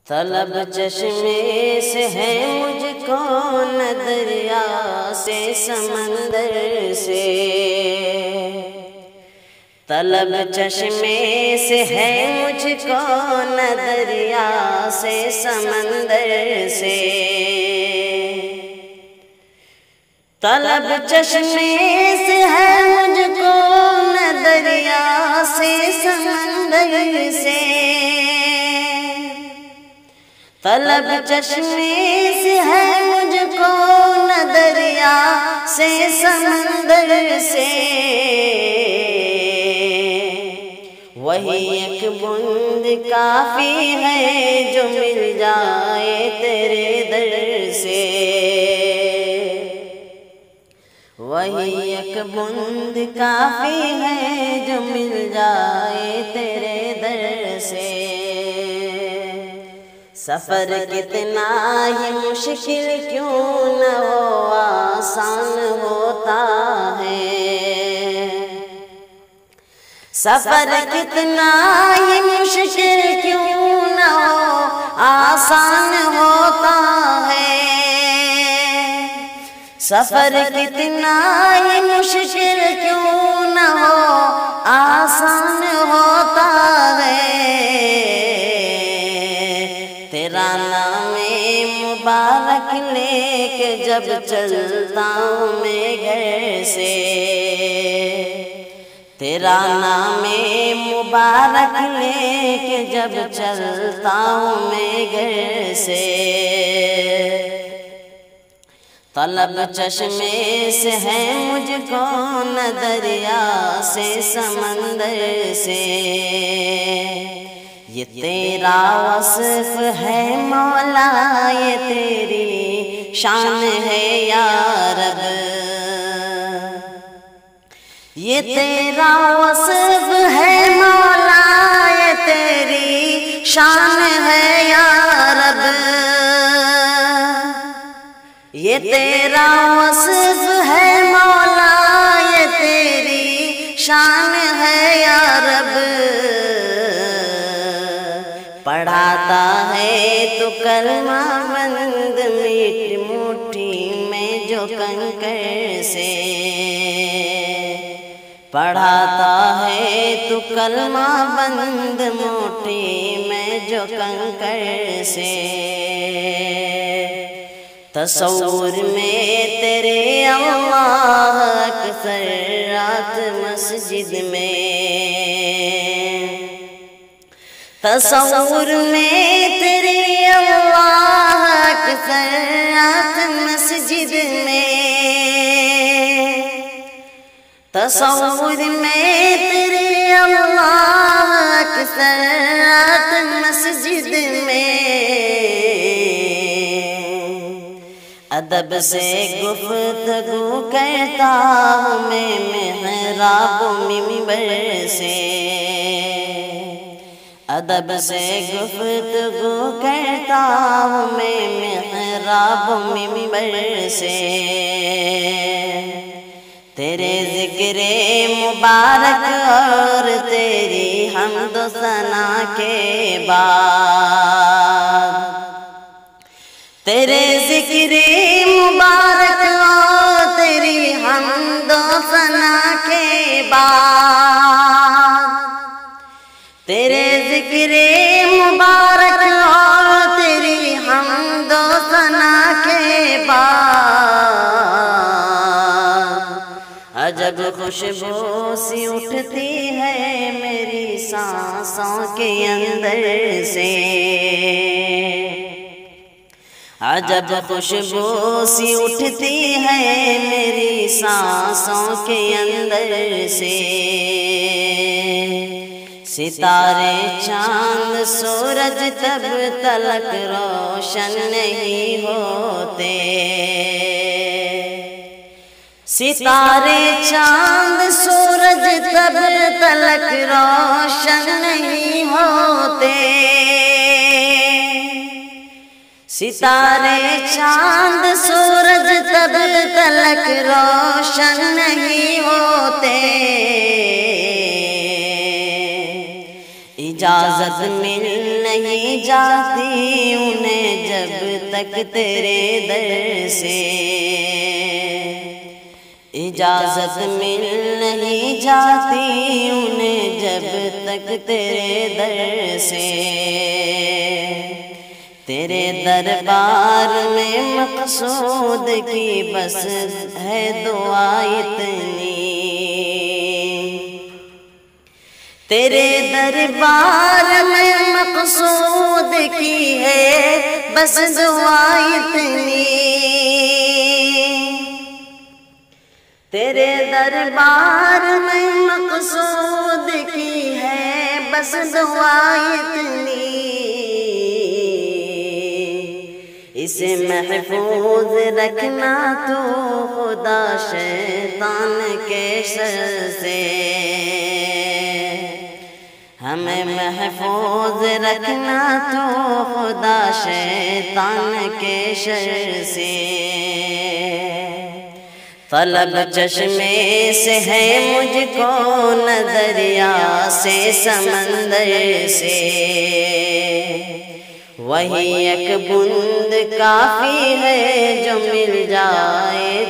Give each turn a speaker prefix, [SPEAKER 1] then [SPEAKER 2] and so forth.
[SPEAKER 1] طلب چشمے سے ہے مجھ کو نہ دریا سے سمندر سے، طلب چشمے سے ہے مجھ کو نہ دریا سے سمندر سے، طلب چشمے سے ہے مجھ کو نہ دریا سے سمندر سے، طلب چشمے سے ہے مجھ کو نہ دریا سے سمندر سے، وہی ایک بوند کافی ہے جو مل جائے تیرے در سے، وہی ایک بوند کافی ہے جو مل جائے تیرے در سے، سفر کتنا ہی مشکل کیوں نہ ہو آسان ہوتا ہے، سفر کتنا ہی مشکل کیوں نہ ہو آسان ہوتا ہے، سفر کتنا ہی مشکل کیوں نہ ہو آسان ہوتا ہے، تیرا نام مبارک لے کے جب چلتا ہوں میں گھر سے، تیرا نام مبارک لے کے جب چلتا ہوں میں گھر سے، طلب چشمے سے ہے مجھ کو نہ دریا سے سمندر سے، یہ تیرا وصف ہے مولا، یہ تیری شان ہے یا رب، یہ تیرا وصف ہے مولا، یہ تیری شان ہے یا رب، یہ تیرا وصف ہے مولا، یہ تیری شان ہے یا رب، پڑھاتا ہے تو کلمہ بند میٹھ مٹھی میں جو کنکر سے، پڑھاتا ہے تو کلمہ بند مٹھی میں جو کنکر سے، تصور میں تیرے اللہ اکثر رات مسجد میں، تصور میں تیرے اللہ اکثر رات مسجد میں، تصور میں تیرے اللہ اکثر رات مسجد میں، ادب سے گفتگو کرتا ہوں میں محراب و منبر سے، ادب سے گفتگو کرتا ہوں میں محراب و منبر سے، تیرے ذکر مبارک اور تیری حمد و ثنا کے بعد، تیرے ذکر مبارک اور تیری حمد و ثنا کے بعد، تیرے ذکر مبارک اور تیری حمد و ثنا کے بعد، عجب خوشبو سی اٹھتی ہے میری سانسوں کے اندر سے، عجب خوشبو سی اٹھتی ہے میری سانسوں کے اندر سے، ستارے چاند سورج تب تلک روشن نہیں ہوتے، ستارے چاند سورج تب تلک روشن نہیں ہوتے، ستارے چاند سورج تب تلک روشن نہیں ہوتے، اجازت مل نہیں جاتی انہیں جب تک تیرے در سے، اجازت مل نہیں جاتی انہیں جب تک تیرے در سے، تیرے دربار میں مقصود کی بس ہے دعا اتنی، تیرے دربار میں مقصود کی ہے بس دعا اتنی، تیرے دربار میں مقصود کی ہے بس دعا اتنی، اسے محفوظ رکھنا تو خدا شیطان کے شر سے، ہمیں محفوظ رکھنا تو خدا شیطان کے شر سے، طلب چشمے سے ہے مجھ کو نہ دریا سے سمندر سے، وہی ایک بوند کافی ہے جو مل جائے